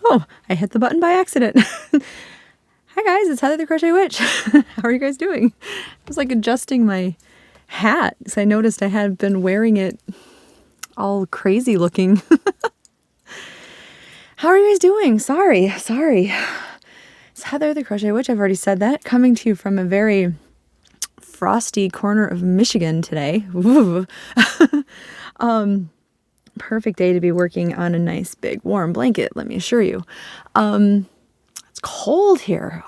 Oh, I hit the button by accident. Hi guys, it's Heather the Crochet Witch. How are you guys doing? I was like adjusting my hat because I noticed I had been wearing it all crazy looking. How are you guys doing? Sorry. It's Heather the Crochet Witch. I've already said that. Coming to you from a very frosty corner of Michigan today. Perfect day to be working on a nice big warm blanket, let me assure you. It's cold here.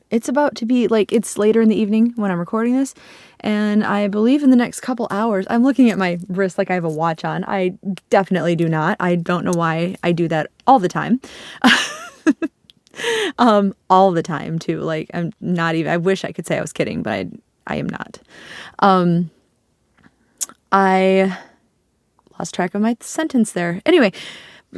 It's about to be it's later in the evening when I'm recording this, and I believe in the next couple hours, I'm looking at my wrist like I have a watch on. I definitely do not. I don't know why I do that all the time. All the time too. Like I'm not even, I wish I could say I was kidding, but I am not. I lost track of my sentence there. Anyway,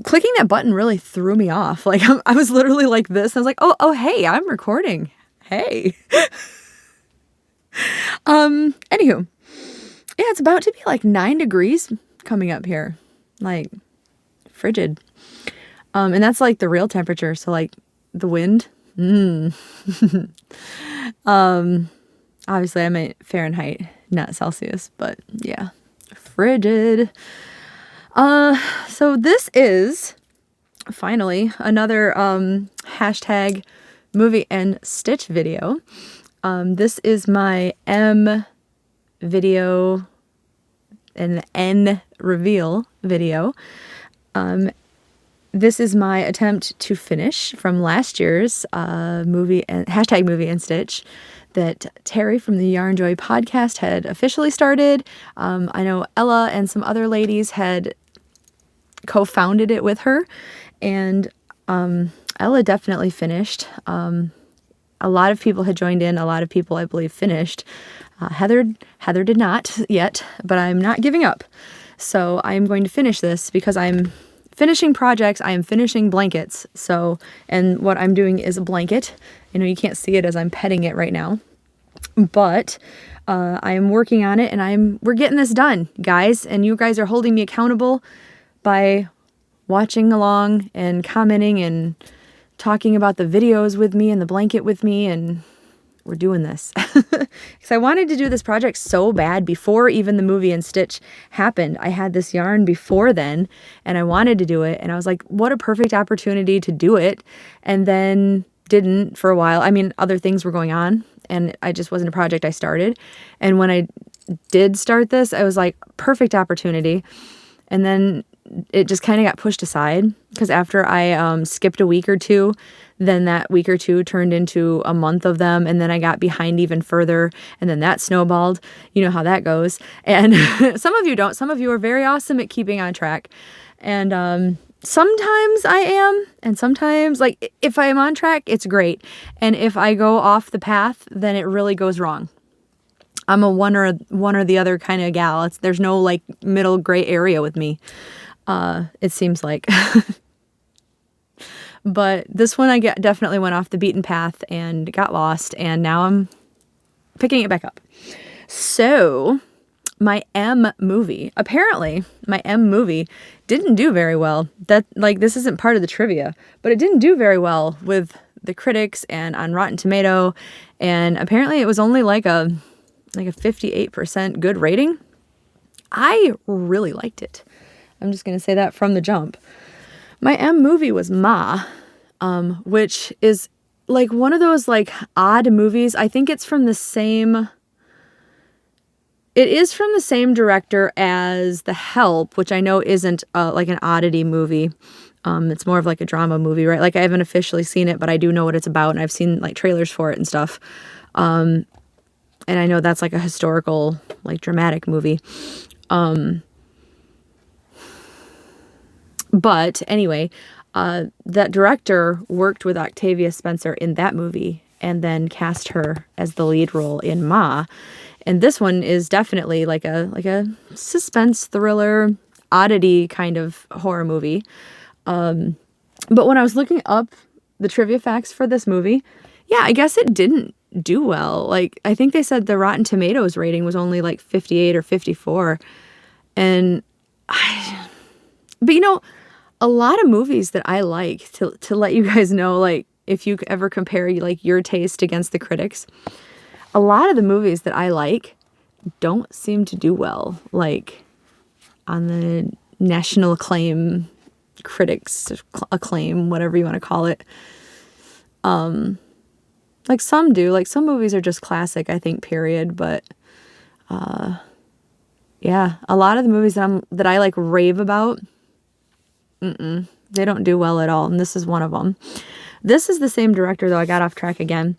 clicking that button really threw me off. Like I was literally like this. I was like, oh, hey, I'm recording. Hey. Anywho, yeah, it's about to be like 9 degrees coming up here. Like frigid. And that's like the real temperature. So like the wind. Obviously I meant Fahrenheit, not Celsius, but yeah, frigid. So this is finally another hashtag movie and stitch video. This is my M video and N reveal video. This is my attempt to finish from last year's hashtag movie and stitch that Terry from the Yarn Joy podcast had officially started. I know Ella and some other ladies had co-founded it with her, and Ella definitely finished. A lot of people had joined in. A lot of people, I believe, finished. Heather did not yet, but I'm not giving up. So I'm going to finish this because I'm finishing projects. I am finishing blankets. So, and what I'm doing is a blanket. I know you can't see it as I'm petting it right now, but I am working on it, and we're getting this done, guys. And you guys are holding me accountable by watching along and commenting and talking about the videos with me and the blanket with me, and we're doing this. Because I wanted to do this project so bad before even the movie and stitch happened. I had this yarn before then, and I wanted to do it, and I was like, what a perfect opportunity to do it, and then didn't for a while. I mean, other things were going on, and I just wasn't a project I started. And when I did start this, I was like, perfect opportunity. And then it just kind of got pushed aside because after I skipped a week or two, then that week or two turned into a month of them, and then I got behind even further, and then that snowballed. You know how that goes. And some of you don't. Some of you are very awesome at keeping on track. And sometimes I am, and sometimes, like, if I am on track, it's great. And if I go off the path, then it really goes wrong. I'm a one or the other kind of gal. There's no like middle gray area with me. It seems like. But this one definitely went off the beaten path and got lost, and now I'm picking it back up. So my M movie didn't do very well. This isn't part of the trivia, but it didn't do very well with the critics and on Rotten Tomato, and apparently it was only like a 58% good rating. I really liked it. I'm just going to say that from the jump. My M movie was Ma, which is like one of those like odd movies. I think it is from the same director as The Help, which I know isn't like an oddity movie. It's more of like a drama movie, right? Like I haven't officially seen it, but I do know what it's about, and I've seen like trailers for it and stuff. And I know that's like a historical, like dramatic movie. But anyway, that director worked with Octavia Spencer in that movie and then cast her as the lead role in Ma. And this one is definitely like a suspense thriller, oddity kind of horror movie. But when I was looking up the trivia facts for this movie, yeah, I guess it didn't do well. Like, I think they said the Rotten Tomatoes rating was only like 58 or 54. But you know, A lot of movies that I like, to let you guys know, like, if you ever compare, like, your taste against the critics, a lot of the movies that I like don't seem to do well, like, on the national acclaim, critics acclaim, whatever you want to call it. Like, some do. Like, some movies are just classic, I think, period. But, yeah, a lot of the movies that I, like, rave about, they don't do well at all, and this is one of them. This is the same director, though. I got off track again.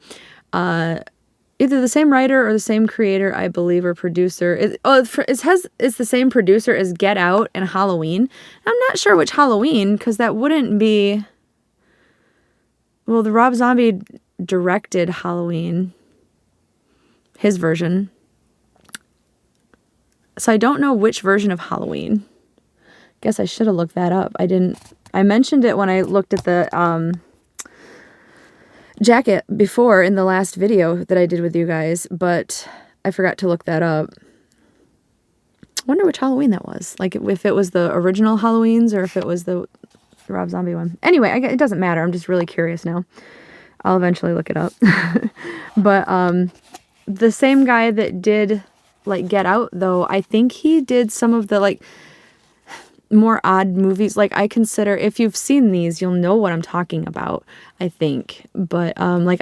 Either the same writer or the same creator, I believe, or producer. It's the same producer as Get Out and Halloween. I'm not sure which Halloween, because that wouldn't be... Well, the Rob Zombie directed Halloween, his version. So I don't know which version of Halloween. Guess I should have looked that up. I didn't. I mentioned it when I looked at the jacket before in the last video that I did with you guys, but I forgot to look that up. I wonder which Halloween that was. Like, if it was the original Halloweens or if it was the Rob Zombie one. Anyway, it doesn't matter. I'm just really curious now. I'll eventually look it up. But the same guy that did, like, Get Out, though, I think he did some of the, like, more odd movies. Like, I consider, if you've seen these, you'll know what I'm talking about, I think. But like,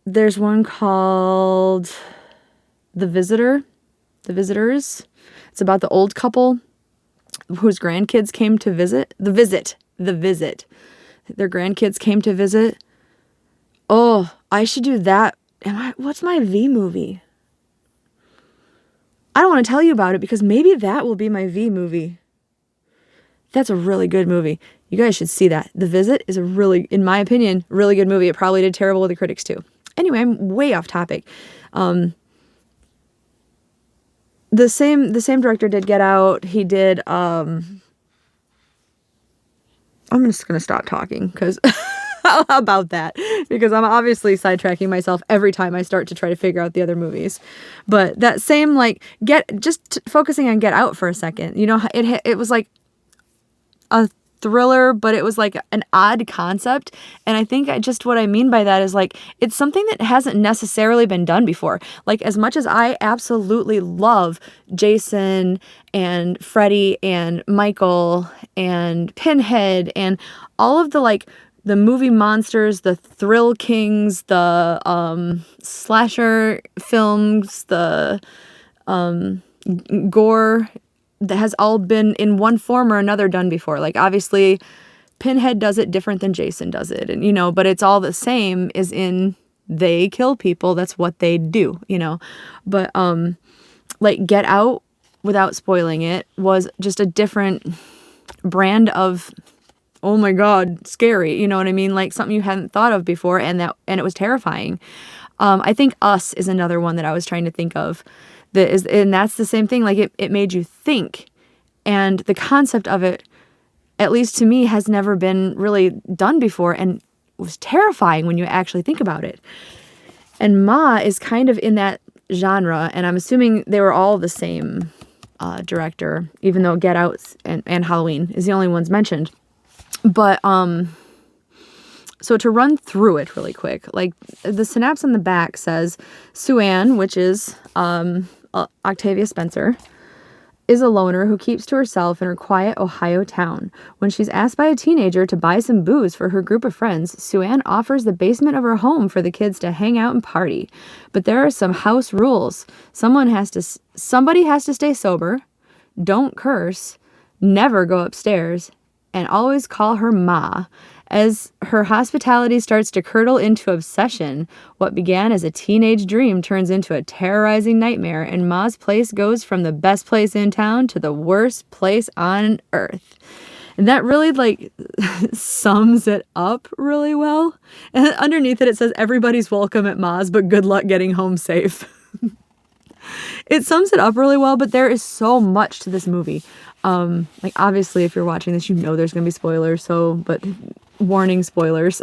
there's one called The Visitors. It's about the old couple whose grandkids came to visit. The Visit. Their grandkids came to visit. Oh, I should do that. What's my V movie? I don't want to tell you about it, because maybe that will be my V movie. That's a really good movie. You guys should see that. The Visit is a really, in my opinion, really good movie. It probably did terrible with the critics too. Anyway, I'm way off topic. The same director did Get Out. He did, I'm just going to stop talking because about that, because I'm obviously sidetracking myself every time I start to try to figure out the other movies. But that same, like, focusing on Get Out for a second, you know, it was like a thriller, but it was like an odd concept. And I think what I mean by that is, like, it's something that hasn't necessarily been done before. Like, as much as I absolutely love Jason and Freddy and Michael and Pinhead and all of the, like, the movie monsters, the thrill kings, the slasher films, the gore, that has all been in one form or another done before. Like, obviously Pinhead does it different than Jason does it, and, you know, but it's all the same, is in they kill people. That's what they do, you know. But like, Get Out, without spoiling it, was just a different brand of, oh my God, scary, you know what I mean? Like, something you hadn't thought of before, and it was terrifying. I think Us is another one that I was trying to think of. And that's the same thing. Like, it made you think. And the concept of it, at least to me, has never been really done before, and was terrifying when you actually think about it. And Ma is kind of in that genre, and I'm assuming they were all the same director, even though Get Out and Halloween is the only ones mentioned. But so to run through it really quick, like, the synopsis on the back says Sue Ann, which is Octavia Spencer, is a loner who keeps to herself in her quiet Ohio town. When she's asked by a teenager to buy some booze for her group of friends, Sue Ann offers the basement of her home for the kids to hang out and party. But there are some house rules. Somebody has to stay sober, don't curse, never go upstairs, and always call her Ma. As her hospitality starts to curdle into obsession, what began as a teenage dream turns into a terrorizing nightmare, and Ma's place goes from the best place in town to the worst place on earth. And that really, like, sums it up really well. And underneath it says, everybody's welcome at Ma's, but good luck getting home safe. It sums it up really well, but there is so much to this movie. Like, obviously, if you're watching this, you know there's gonna be spoilers, but warning, spoilers.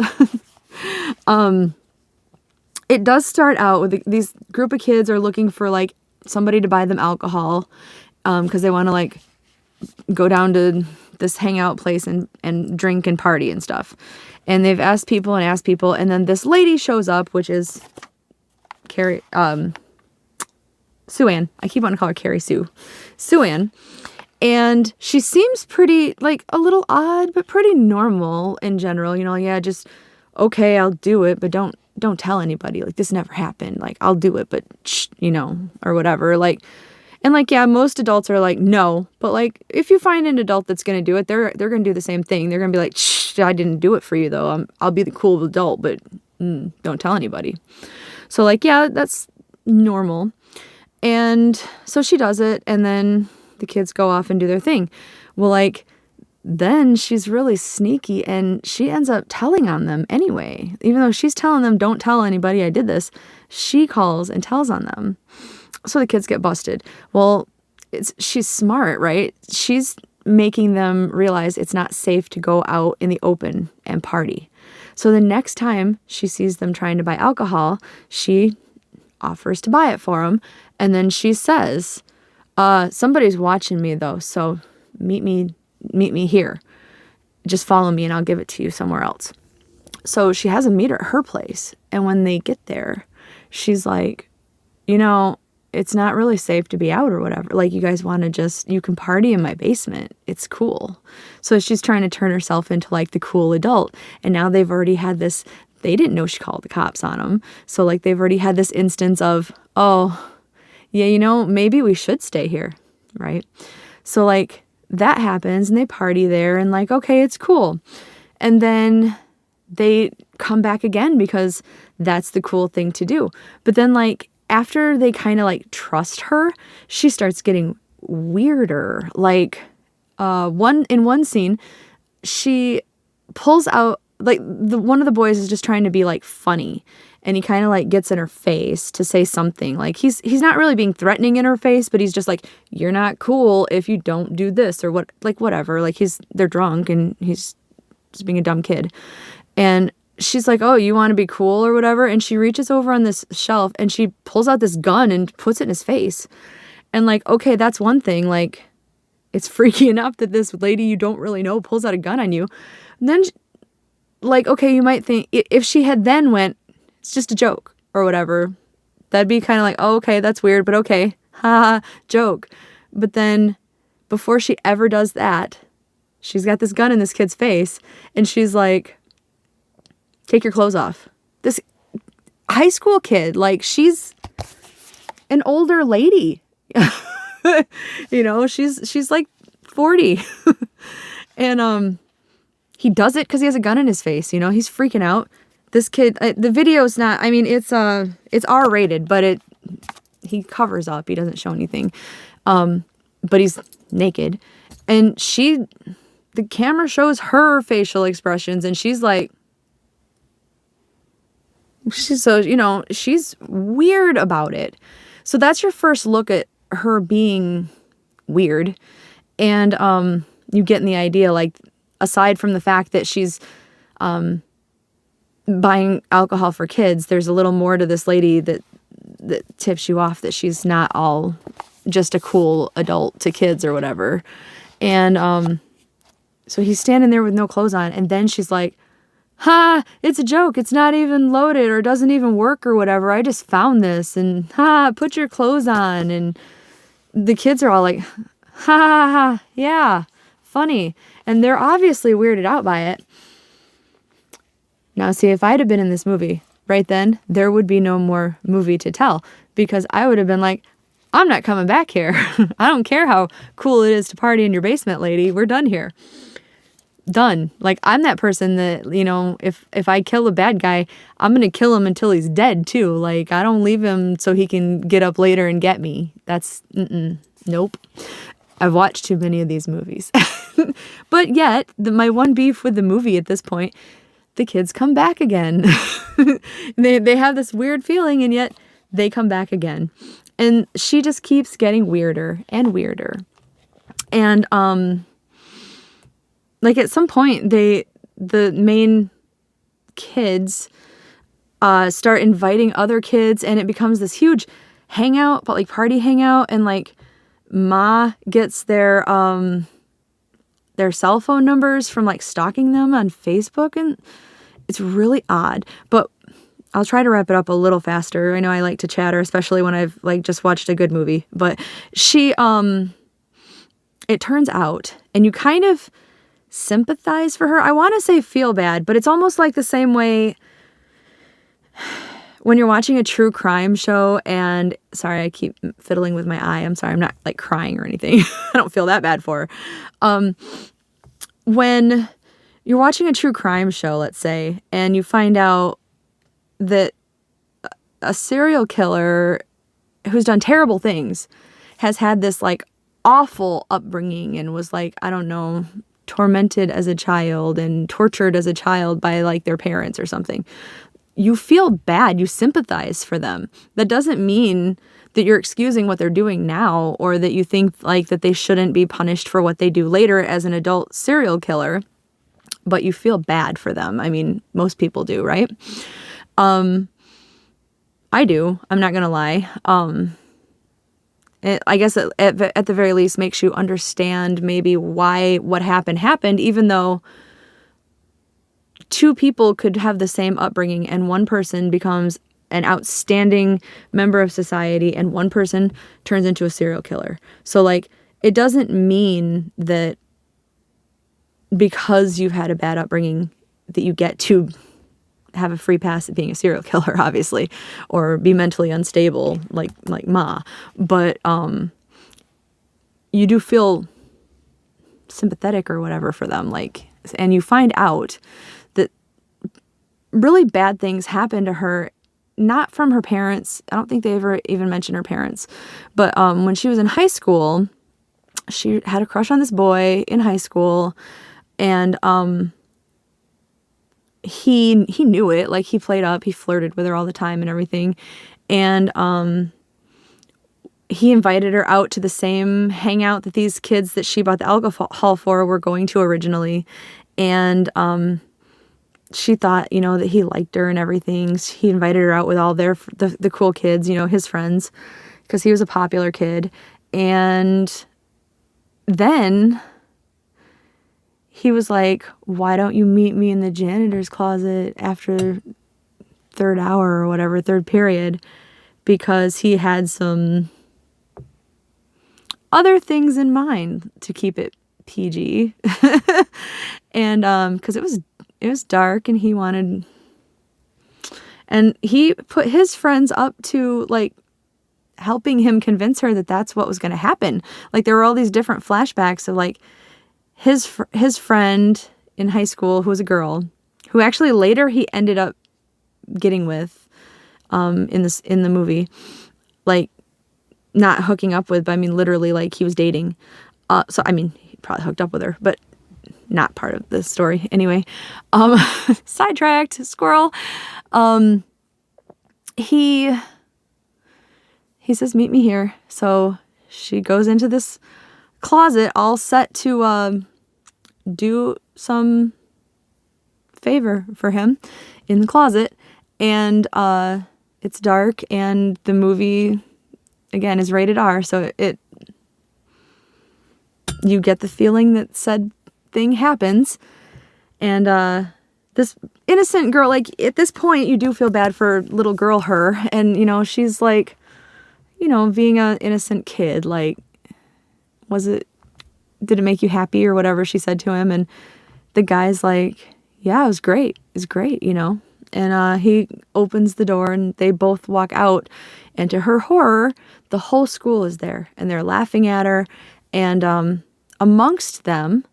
It does start out with these group of kids are looking for, like, somebody to buy them alcohol, because they want to, like, go down to this hangout place and drink and party and stuff. And they've asked people, and then this lady shows up, which is Sue Ann. I keep wanting to call her Carrie Sue. Sue Ann. And she seems pretty, like, a little odd, but pretty normal in general. You know, yeah, just, okay, I'll do it, but don't tell anybody. Like, this never happened. Like, I'll do it, but, shh, you know, or whatever. Like, and, like, yeah, most adults are like, no. But, like, if you find an adult that's going to do it, they're going to do the same thing. They're going to be like, shh, I didn't do it for you, though. I'll be the cool adult, but don't tell anybody. So, like, yeah, that's normal. And so she does it, and then the kids go off and do their thing. Well, like, then she's really sneaky, and she ends up telling on them anyway. Even though she's telling them, don't tell anybody I did this, she calls and tells on them. So the kids get busted. Well, she's smart, right? She's making them realize it's not safe to go out in the open and party. So the next time she sees them trying to buy alcohol, she offers to buy it for them. And then she says, somebody's watching me though, so meet me here. Just follow me and I'll give it to you somewhere else. So she has them meet her at her place. And when they get there, she's like, you know, it's not really safe to be out or whatever. Like, you guys want to you can party in my basement. It's cool. So she's trying to turn herself into like the cool adult. And now they've already had this, they didn't know she called the cops on them. So like they've already had this instance of, oh, yeah, you know, maybe we should stay here, right? So like that happens and they party there and like, okay, it's cool. And then they come back again because that's the cool thing to do. But then like after they kind of like trust her, she starts getting weirder. Like in one scene, she pulls out, like one of the boys is just trying to be like funny. And he kind of like gets in her face to say something. Like he's not really being threatening in her face, but he's just like, you're not cool if you don't do this or what, like whatever. Like they're drunk and he's just being a dumb kid. And she's like, oh, you want to be cool or whatever? And she reaches over on this shelf and she pulls out this gun and puts it in his face. And like, okay, that's one thing. Like, it's freaky enough that this lady you don't really know pulls out a gun on you. And then like, okay, you might think if she had then went, it's just a joke or whatever, that'd be kind of like, oh, okay, that's weird, but okay, ha, joke. But then before she ever does that, she's got this gun in this kid's face and she's like, take your clothes off. This high school kid, like she's an older lady, you know, she's like 40 and, he does it because he has a gun in his face, you know, he's freaking out. This kid, the video's not, I mean, it's R-rated, but he covers up. He doesn't show anything. But he's naked. And the camera shows her facial expressions and she's like, she's weird about it. So that's your first look at her being weird. And you get in the idea, like, aside from the fact that she's buying alcohol for kids, there's a little more to this lady that tips you off that she's not all just a cool adult to kids or whatever. And so he's standing there with no clothes on, and then she's like, ha, it's a joke, it's not even loaded or doesn't even work or whatever, I just found this, and ha, put your clothes on. And the kids are all like, ha ha ha, yeah, funny. And they're obviously weirded out by it. Now, see, if I'd have been in this movie right then, there would be no more movie to tell because I would have been like, I'm not coming back here. I don't care how cool it is to party in your basement, lady. We're done here. Done. Like, I'm that person that, you know, if I kill a bad guy, I'm going to kill him until he's dead, too. Like, I don't leave him so he can get up later and get me. That's, nope. I've watched too many of these movies. But yet, my one beef with the movie at this point, the kids come back again. They have this weird feeling, and yet they come back again. And she just keeps getting weirder and weirder. And, like, at some point, the main kids start inviting other kids, and it becomes this huge hangout, but like party hangout, and like Ma gets their their cell phone numbers from like stalking them on Facebook, and it's really odd. But I'll try to wrap it up a little faster. I know I like to chatter, especially when I've like just watched a good movie. But she, it turns out, and you kind of sympathize for her. I want to say feel bad, but it's almost like the same way when you're watching a true crime show and, sorry, I keep fiddling with my eye. I'm sorry, I'm not like crying or anything. I don't feel that bad for her. When you're watching a true crime show, let's say, and you find out that a serial killer who's done terrible things has had this like awful upbringing and was like, I don't know, tormented as a child and tortured as a child by like their parents or something. You feel bad, you sympathize for them. That doesn't mean that you're excusing what they're doing now or that you think like that they shouldn't be punished for what they do later as an adult serial killer, but you feel bad for them. I mean, most people do, right? I do. I'm not going to lie. I guess at the very least makes you understand maybe why what happened, even though two people could have the same upbringing and one person becomes an outstanding member of society and one person turns into a serial killer. So like, it doesn't mean that because you've had a bad upbringing that you get to have a free pass at being a serial killer, obviously, or be mentally unstable like Ma. But you do feel sympathetic or whatever for them, like, and you find out that really bad things happened to her, not from her parents. I don't think they ever even mentioned her parents, but when she was in high school, she had a crush on this boy in high school, and he knew it. Like, he played up, he flirted with her all the time and everything, and he invited her out to the same hangout that these kids that she bought the alcohol for were going to originally, and she thought, you know, that he liked her and everything. He invited her out with all the cool kids, you know, his friends, because he was a popular kid. And then he was like, why don't you meet me in the janitor's closet after third hour or whatever, third period, because he had some other things in mind, to keep it PG. And because it was dark and he wanted, and he put his friends up to like helping him convince her that that's what was going to happen. Like, there were all these different flashbacks of like his friend in high school, who was a girl, who actually later he ended up getting with in the movie, like, not hooking up with, but I mean literally, like, he was dating. So I mean, he probably hooked up with her, but not part of the story anyway. Sidetracked, squirrel. He says, meet me here. So she goes into this closet all set to do some favor for him in the closet, and it's dark, and the movie again is rated R, so you get the feeling that said thing happens, and this innocent girl, like, at this point you do feel bad for little girl her, and you know, she's like, you know, being an innocent kid, like, did it make you happy or whatever she said to him? And the guy's like, yeah, it was great, you know. And he opens the door and they both walk out, and to her horror, the whole school is there and they're laughing at her, and amongst them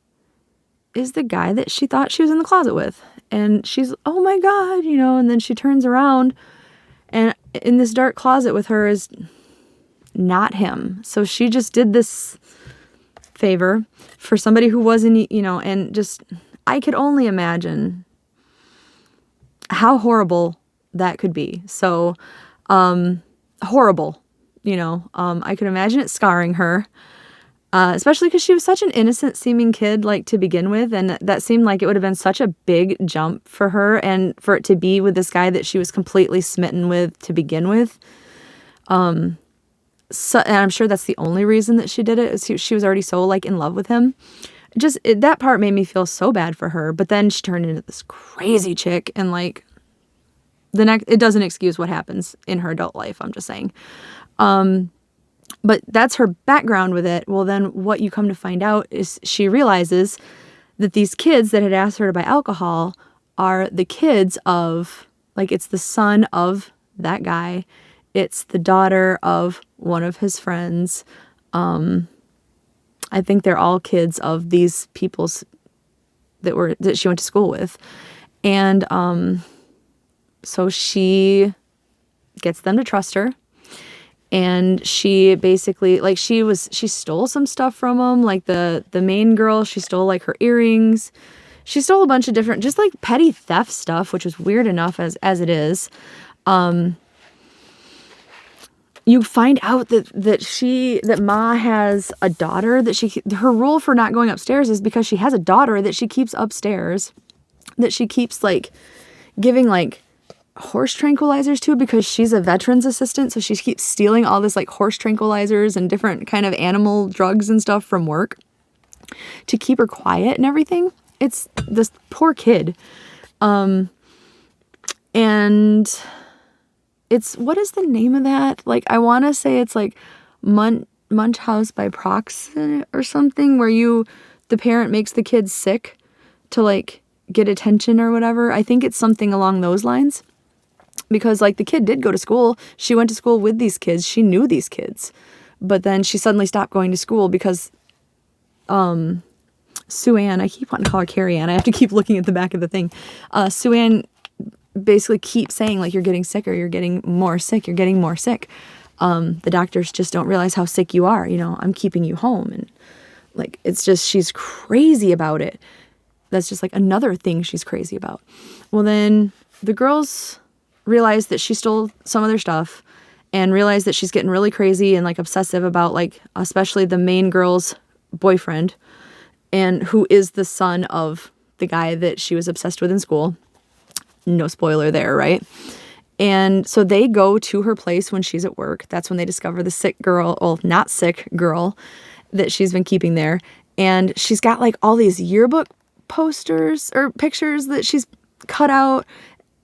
is the guy that she thought she was in the closet with. And she's, oh my God, you know, and then she turns around, and in this dark closet with her is not him. So she just did this favor for somebody who wasn't, you know, and just, I could only imagine how horrible that could be. So horrible, you know. I could imagine it scarring her. Especially because she was such an innocent seeming kid, like, to begin with, and that seemed like it would have been such a big jump for her, and for it to be with this guy that she was completely smitten with to begin with. So, and I'm sure that's the only reason that she did it, is she was already so, like, in love with him. that part made me feel so bad for her. But then she turned into this crazy chick, and like it doesn't excuse what happens in her adult life. I'm just saying. But that's her background with it. Well, then what you come to find out is she realizes that these kids that had asked her to buy alcohol are the kids of, like, it's the son of that guy. It's the daughter of one of his friends. I think they're all kids of these people's that she went to school with. And so she gets them to trust her. And she basically, like, she stole some stuff from them. Like the main girl, she stole like her earrings. She stole a bunch of different, just like petty theft stuff, which was weird enough as it is. You find out that Ma has a daughter her rule for not going upstairs is because she has a daughter that she keeps upstairs, that she keeps like giving like horse tranquilizers to, because she's a veterans assistant. So she keeps stealing all this like horse tranquilizers and different kind of animal drugs and stuff from work to keep her quiet and everything. It's this poor kid. And it's, what is the name of that? Like, I want to say it's like Munch House by Proxy or something, where the parent makes the kids sick to like get attention or whatever. I think it's something along those lines, because like the kid did go to school. She went to school with these kids. She knew these kids, but then she suddenly stopped going to school because, Sue Ann, I keep wanting to call her Carrie Ann. I have to keep looking at the back of the thing. Sue Ann basically keep saying like, you're getting sicker, you're getting more sick, you're getting more sick. The doctors just don't realize how sick you are. I'm keeping you home. And like, it's just, she's crazy about it. That's just like another thing she's crazy about. Well, then the girls realize that she stole some of their stuff and realize that she's getting really crazy and like obsessive about like, especially the main girl's boyfriend, and who is the son of the guy that she was obsessed with in school. No spoiler there, right? And so they go to her place when she's at work. That's when they discover the sick girl, well, not sick girl, that she's been keeping there. And she's got like all these yearbook posters or pictures that she's cut out.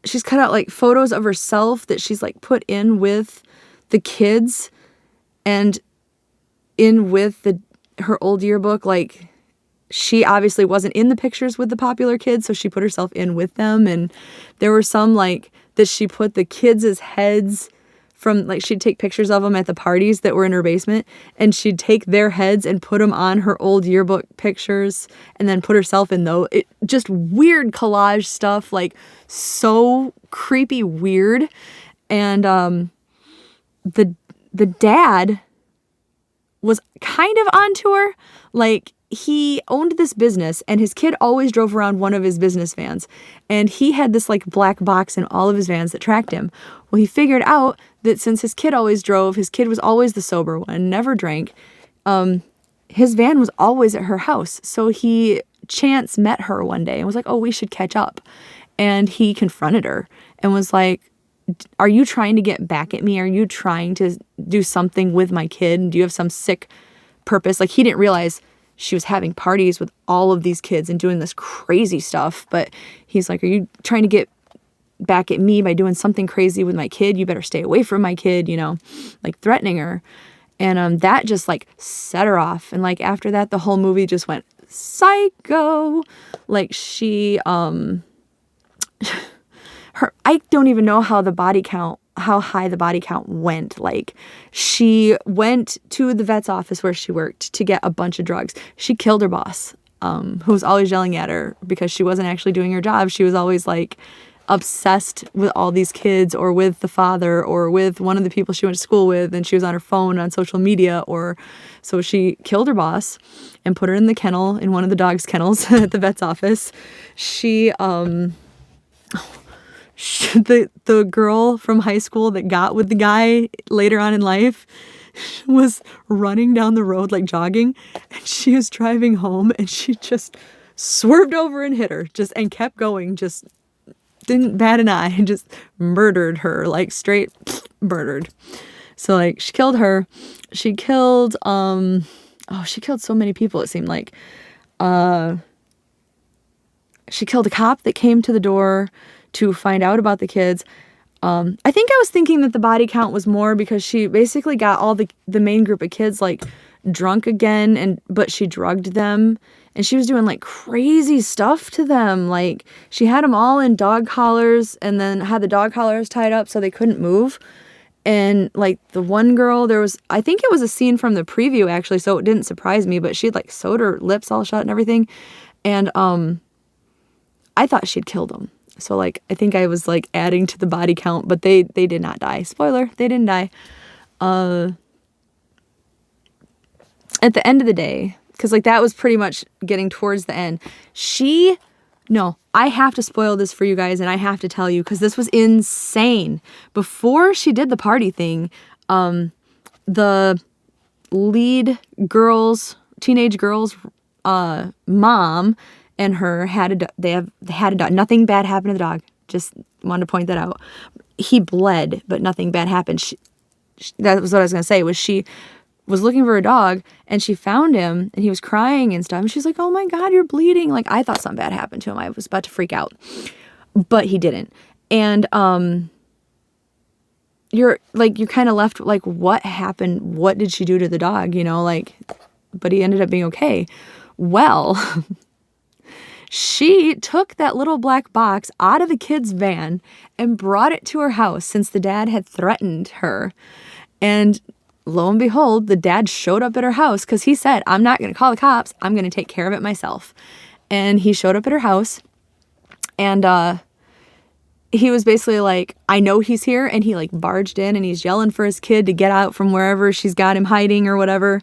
She's cut out like photos of herself that she's like put in with the kids and in with her old yearbook. Like, she obviously wasn't in the pictures with the popular kids, so she put herself in with them. And there were some like that she put the kids' heads from, like, she'd take pictures of them at the parties that were in her basement, and she'd take their heads and put them on her old yearbook pictures and then put herself in those. Just weird collage stuff, like so creepy weird. And the dad was kind of onto her. Like, he owned this business and his kid always drove around one of his business vans, and he had this like black box in all of his vans that tracked him. Well, he figured out that since his kid always drove, his kid was always the sober one, never drank. His van was always at her house. So he chance met her one day and was like, oh, we should catch up. And he confronted her and was like, are you trying to get back at me? Are you trying to do something with my kid? Do you have some sick purpose? Like, he didn't realize she was having parties with all of these kids and doing this crazy stuff. But he's like, are you trying to get back at me by doing something crazy with my kid? You better stay away from my kid, like threatening her. And that just like set her off. And like after that, the whole movie just went psycho. Like, she, I don't even know how high the body count went. Like, she went to the vet's office where she worked to get a bunch of drugs. She killed her boss, who was always yelling at her because she wasn't actually doing her job. She was always like obsessed with all these kids, or with the father, or with one of the people she went to school with, and she was on her phone on social media. So she killed her boss and put her in the kennel, in one of the dog's kennels at the vet's office. The girl from high school that got with the guy later on in life was running down the road, like jogging, and she was driving home, and she just swerved over and hit her, and kept going, just didn't bat an eye, and just murdered her, like straight murdered. So like, she killed her. She killed she killed so many people, it seemed like. She killed a cop that came to the door to find out about the kids. I think I was thinking that the body count was more because she basically got all the main group of kids like drunk again, but she drugged them, and she was doing like crazy stuff to them. Like she had them all in dog collars and then had the dog collars tied up so they couldn't move. And like the one girl, I think it was a scene from the preview actually, so it didn't surprise me, but she had like sewed her lips all shut and everything. And I thought she'd killed them. So like I think I was like adding to the body count, but they did not die. Spoiler, they didn't die. At the end of the day, because like that was pretty much getting towards the end. No, I have to spoil this for you guys, and I have to tell you because this was insane. Before she did the party thing, the lead teenage girl's mom and her had a dog. Nothing bad happened to the dog. Just wanted to point that out. He bled, but nothing bad happened. That was what I was gonna say. Was she was looking for a dog and she found him and he was crying and stuff. And she's like, "Oh my God, you're bleeding." Like I thought something bad happened to him. I was about to freak out, but he didn't. And you're kind of left like, what happened? What did she do to the dog? You know, like, but he ended up being okay. Well, she took that little black box out of the kid's van and brought it to her house since the dad had threatened her. And lo and behold, the dad showed up at her house because he said, "I'm not going to call the cops. I'm going to take care of it myself." And he showed up at her house and he was basically like, "I know he's here." And he like barged in and he's yelling for his kid to get out from wherever she's got him hiding or whatever,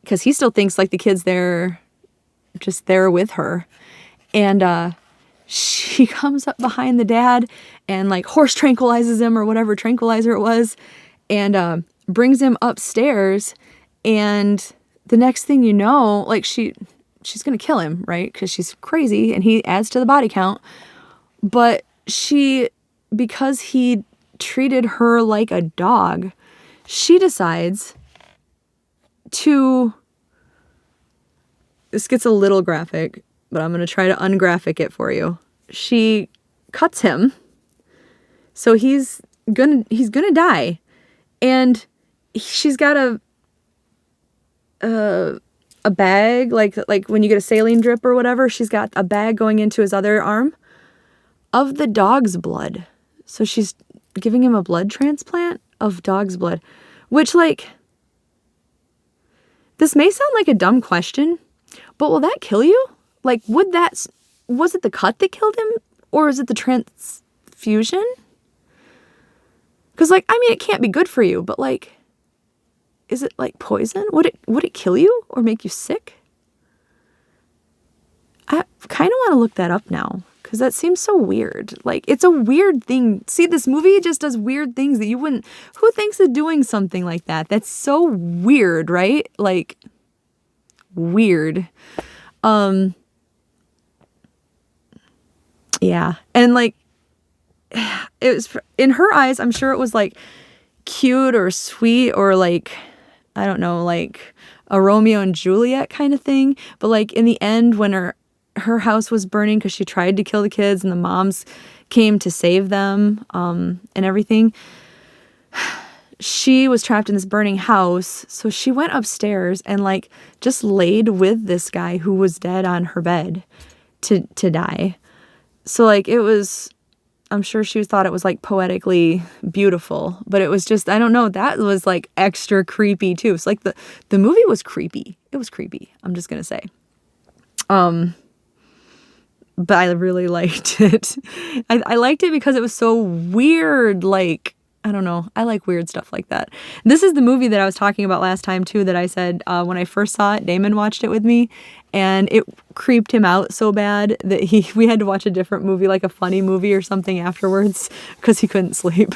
because he still thinks like the kid's there, just there with her. And she comes up behind the dad and like horse tranquilizes him or whatever tranquilizer it was, and brings him upstairs. And the next thing you know, like she's gonna kill him, right? Because she's crazy, and he adds to the body count. But because he treated her like a dog, she decides to. This gets a little graphic, but I'm going to try to ungraphic it for you. She cuts him. So he's gonna die. And she's got a bag, like when you get a saline drip or whatever, she's got a bag going into his other arm of the dog's blood. So she's giving him a blood transplant of dog's blood, which like, this may sound like a dumb question, but will that kill you? Like, was it the cut that killed him? Or is it the transfusion? Because, like, I mean, it can't be good for you, but, like, is it, like, poison? Would it kill you or make you sick? I kind of want to look that up now, because that seems so weird. Like, it's a weird thing. See, this movie just does weird things that you wouldn't... Who thinks of doing something like that? That's so weird, right? Like, weird. Yeah. And like, it was, in her eyes, I'm sure it was like cute or sweet or like, I don't know, like a Romeo and Juliet kind of thing. But like in the end, when her house was burning because she tried to kill the kids and the moms came to save them, and everything, she was trapped in this burning house. So she went upstairs and like just laid with this guy who was dead on her bed to die. So like it was, I'm sure she thought it was like poetically beautiful, but it was just, I don't know, that was like extra creepy too. It's like the movie was creepy. It was creepy. I'm just gonna say. But I really liked it. I liked it because it was so weird. Like, I don't know. I like weird stuff like that. This is the movie that I was talking about last time too, that I said when I first saw it, Damon watched it with me and it creeped him out so bad that we had to watch a different movie, like a funny movie or something afterwards, because he couldn't sleep.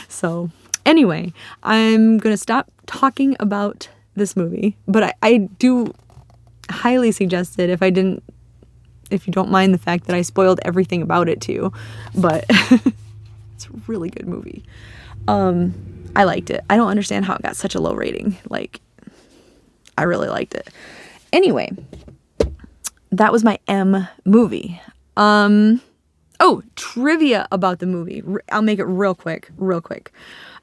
So anyway, I'm going to stop talking about this movie, but I do highly suggest it if you don't mind the fact that I spoiled everything about it too, but it's a really good movie. I liked it. I don't understand how it got such a low rating. Like, I really liked it. Anyway, that was my M movie. Oh, trivia about the movie. I'll make it real quick.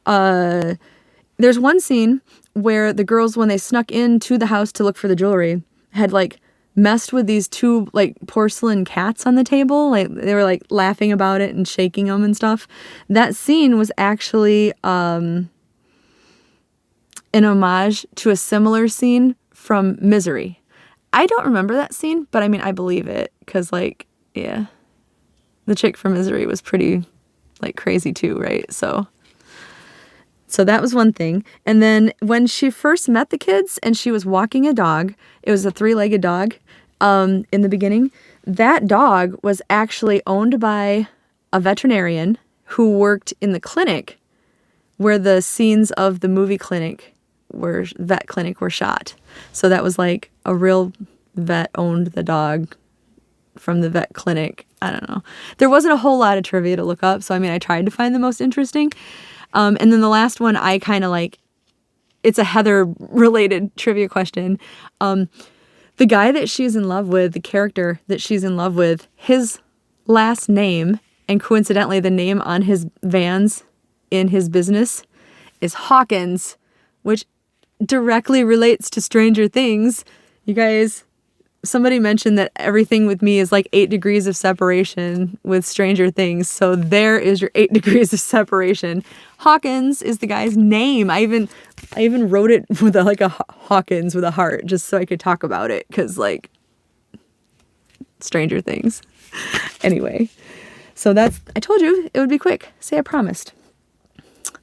There's one scene where the girls, when they snuck into the house to look for the jewelry, had like messed with these two like porcelain cats on the table. Like they were like laughing about it and shaking them and stuff. That scene was actually an homage to a similar scene from Misery. I don't remember that scene, but I mean, I believe it because like, yeah, the chick from Misery was pretty like crazy too, right? So that was one thing. And then when she first met the kids and she was walking a dog, it was a 3-legged dog in the beginning. That dog was actually owned by a veterinarian who worked in the clinic where the scenes of the movie vet clinic were shot. So that was like a real vet owned the dog from the vet clinic. I don't know. There wasn't a whole lot of trivia to look up. So, I mean, I tried to find the most interesting. And then the last one, I kind of like, it's a Heather-related trivia question. The guy that she's in love with, the character that she's in love with, his last name, and coincidentally the name on his vans in his business, is Hawkins, which directly relates to Stranger Things. You guys, somebody mentioned that everything with me is like 8 degrees of separation with Stranger Things. So there is your 8 degrees of separation. Hawkins is the guy's name. I even wrote it with a Hawkins with a heart just so I could talk about it because like Stranger Things. Anyway, so I told you it would be quick. Say I promised.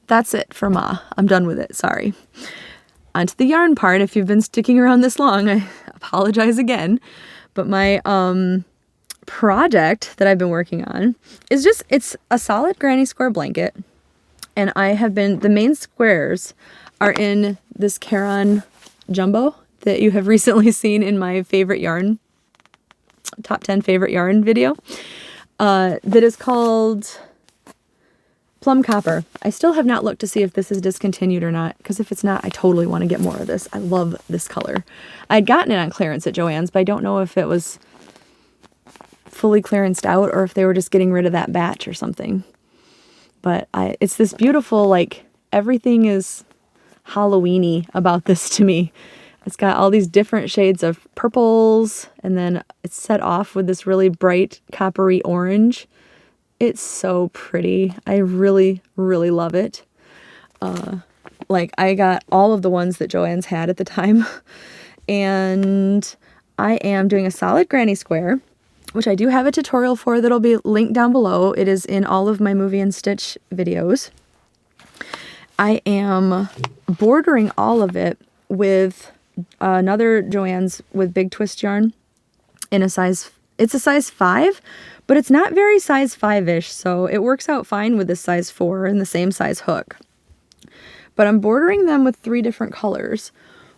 That's it for Ma. I'm done with it. Sorry. On to the yarn part. If you've been sticking around this long, I apologize again. But my project that I've been working on is it's a solid granny square blanket. And the main squares are in this Caron Jumbo that you have recently seen in my favorite yarn, top 10 favorite yarn video, that is called Plum Copper. I still have not looked to see if this is discontinued or not, because if it's not, I totally want to get more of this. I love this color. I'd gotten it on clearance at Joann's, but I don't know if it was fully clearanced out or if they were just getting rid of that batch or something. But it's this beautiful, like, everything is Halloween-y about this to me. It's got all these different shades of purples, and then it's set off with this really bright coppery orange. It's so pretty. I really, really love it. I got all of the ones that Joann's had at the time. And I am doing a solid granny square, which I do have a tutorial for that'll be linked down below. It is in all of my Movie and Stitch videos. I am bordering all of it with another Joann's with big twist yarn in it's a size 5, but it's not very size 5-ish, so it works out fine with this size 4 and the same size hook. But I'm bordering them with 3 different colors.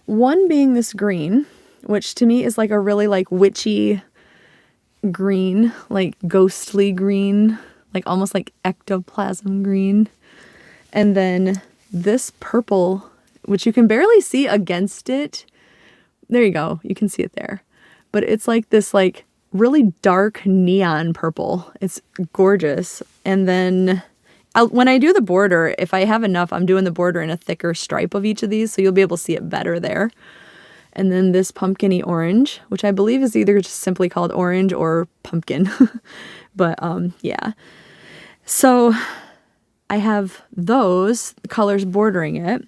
One being this green, which to me is like a really like witchy green, like ghostly green, like almost like ectoplasm green. And then this purple, which you can barely see against it. There you go. You can see it there. But it's like this like really dark neon purple. It's gorgeous. And then when I do the border, if I have enough, I'm doing the border in a thicker stripe of each of these, so you'll be able to see it better there. And then this pumpkin-y orange, which I believe is either just simply called orange or pumpkin. But yeah. So I have those colors bordering it.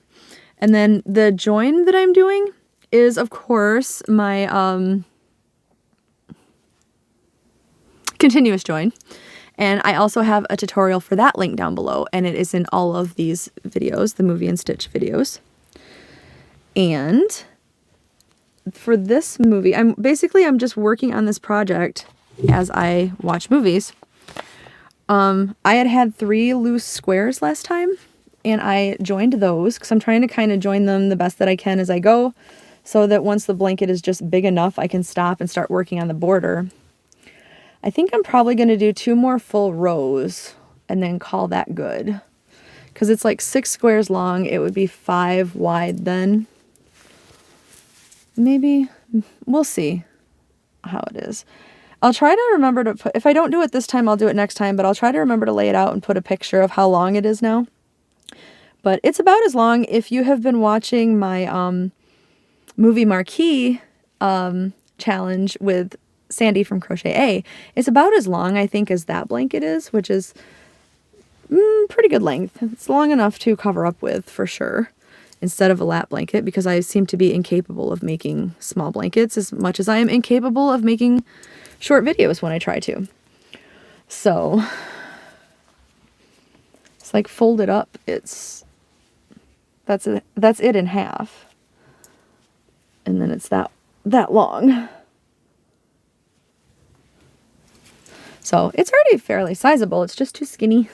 And then the join that I'm doing is, of course, my continuous join. And I also have a tutorial for that link down below, and it is in all of these videos, the Movie and Stitch videos. And for this movie, I'm just working on this project as I watch movies. I had 3 loose squares last time, and I joined those because I'm trying to kind of join them the best that I can as I go, so that once the blanket is just big enough, I can stop and start working on the border. I think I'm probably going to do 2 more full rows and then call that good. Because it's like 6 squares long. It would be 5 wide then. Maybe. We'll see. how it is. I'll try to remember to put, if I don't do it this time, I'll do it next time, but I'll try to remember to lay it out and put a picture of how long it is now. But it's about as long. If you have been watching my movie marquee challenge with Sandy from Crochet A, it's about as long, I think, as that blanket is, which is pretty good length. It's long enough to cover up with for sure, instead of a lap blanket, because I seem to be incapable of making small blankets as much as I am incapable of making short videos when I try to. So it's like folded up. That's it in half, and then it's that long. So it's already fairly sizable. It's just too skinny.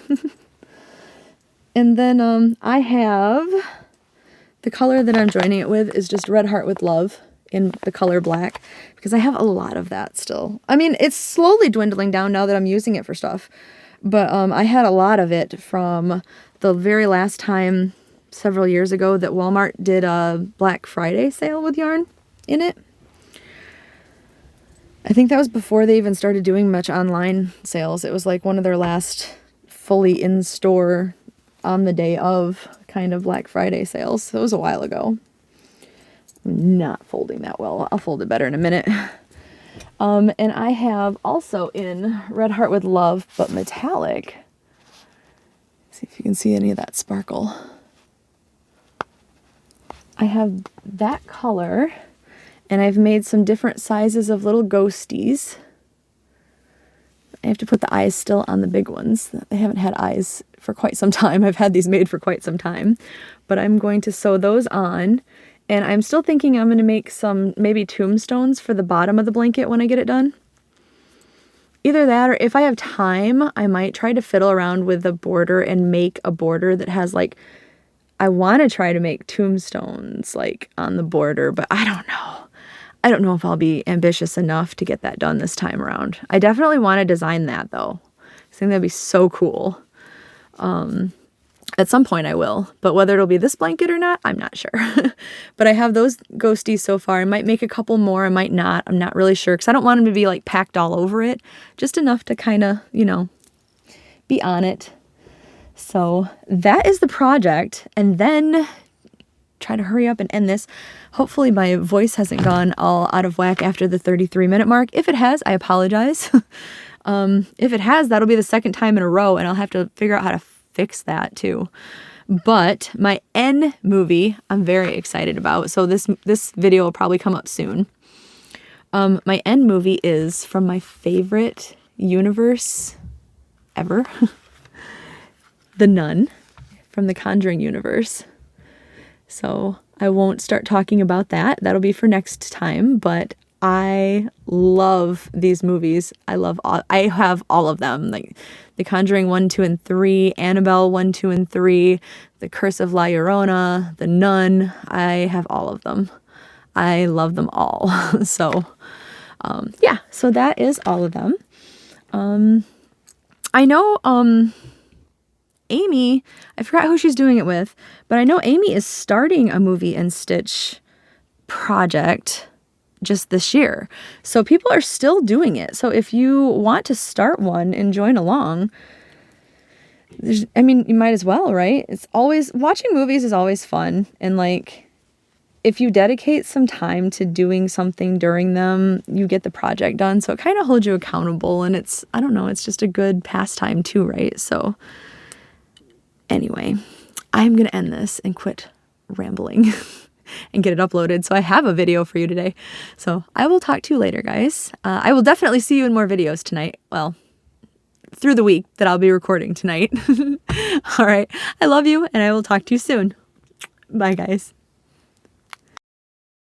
And then I have the color that I'm joining it with is just Red Heart with Love in the color black, because I have a lot of that still. I mean, it's slowly dwindling down now that I'm using it for stuff, but I had a lot of it from the very last time several years ago that Walmart did a Black Friday sale with yarn in it. I think that was before they even started doing much online sales. It was like one of their last fully in-store on the day of kind of Black Friday sales. So it was a while ago. I'm not folding that well. I'll fold it better in a minute. And I have also in Red Heart with Love, but metallic. See if you can see any of that sparkle. I have that color, and I've made some different sizes of little ghosties. I have to put the eyes still on the big ones. They haven't had eyes for quite some time. I've had these made for quite some time, but I'm going to sew those on, and I'm still thinking I'm going to make some maybe tombstones for the bottom of the blanket when I get it done. Either that, or if I have time, I might try to fiddle around with the border and make a border that has like, I want to try to make tombstones like on the border, but I don't know. I don't know if I'll be ambitious enough to get that done this time around. I definitely want to design that though. I think that'd be so cool. At some point I will, but whether it'll be this blanket or not, I'm not sure. But I have those ghosties so far. I might make a couple more. I might not. I'm not really sure because I don't want them to be like packed all over it. Just enough to kind of, you know, be on it. So that is the project. And then try to hurry up and end this. Hopefully my voice hasn't gone all out of whack after the 33-minute mark. If it has, I apologize. If it has, that'll be the second time in a row, and I'll have to figure out how to fix that too. But my N movie, I'm very excited about. So this video will probably come up soon. My N movie is from my favorite universe ever. The Nun from the Conjuring universe. So I won't start talking about that. That'll be for next time, but I love these movies. I have all of them, like The Conjuring 1, 2, and 3, Annabelle 1, 2, and 3, The Curse of La Llorona, The Nun. I have all of them. I love them all. So, yeah, so that is all of them. I know, Amy, I forgot who she's doing it with, but I know Amy is starting a movie and stitch project just this year. So people are still doing it. So if you want to start one and join along, you might as well, right? It's always, watching movies is always fun. And like, if you dedicate some time to doing something during them, you get the project done. So it kind of holds you accountable, and it's, I don't know, it's just a good pastime too, right? So anyway, I'm going to end this and quit rambling and get it uploaded. So I have a video for you today. So I will talk to you later, guys. I will definitely see you in more videos tonight. Well, through the week that I'll be recording tonight. All right. I love you, and I will talk to you soon. Bye, guys.